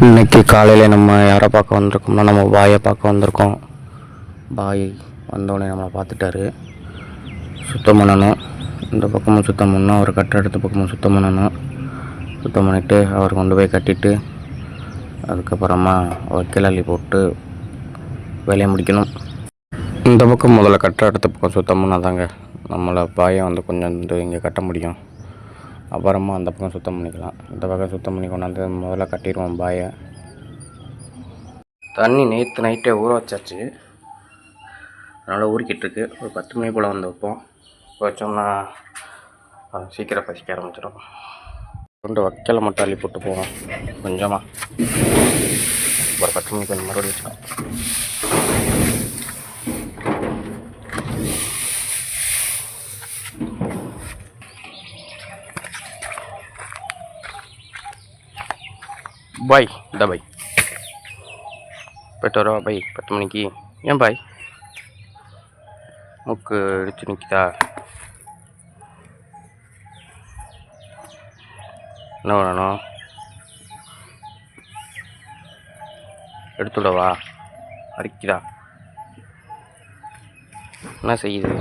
இன்றைக்கி காலையில் நம்ம யாரை பார்க்க வந்திருக்கோம்னா நம்ம பாயை பார்க்க வந்திருக்கோம். பாய் வந்தோடனே நம்மளை பார்த்துட்டாரு. சுத்தம் பண்ணணும், இந்த பக்கமும் சுத்தம் பண்ணணும், அவர் கட்டுற பக்கமும் சுத்தம் பண்ணணும். சுத்தம் பண்ணிவிட்டு அவர் கொண்டு போய் கட்டிட்டு அதுக்கப்புறமா வைக்கலாளி போட்டு வேலையை முடிக்கணும். இந்த பக்கம் முதல்ல கட்டுற பக்கம் சுத்தம் பண்ணால் தாங்க நம்மளை பாயை கொஞ்சம் இங்கே கட்ட முடியும். அப்புறமா அந்த பக்கம் சுத்தம் பண்ணிக்கலாம். இந்த பக்கம் சுத்தம் பண்ணி கொண்டாந்து முதல்ல கட்டிடுவோம் பாயை. தண்ணி நேற்று நைட்டே ஊற வச்சாச்சு, அதனால் ஊறிக்கிட்டுருக்கு. ஒரு 10 மணி போல் வந்து வைப்போம். வச்சோம்னா சீக்கிரம் பசிக்க ஆரம்பிச்சிடும். கொண்டு வைக்கல மட்டும் அள்ளி போட்டு போவோம் கொஞ்சமாக. ஒரு 10 மணிக்கு கொஞ்சம் மறுபடியும் வச்சுக்கலாம். பாய் இந்த பாய் போய்ட்டு வரவா பாய் 10 மணிக்கு? ஏன் பாய் மூக்கு இடிச்சு நிற்கிதா? என்ன வேணும்? எடுத்துடவா? அரிக்குதா? என்ன செய்யுது?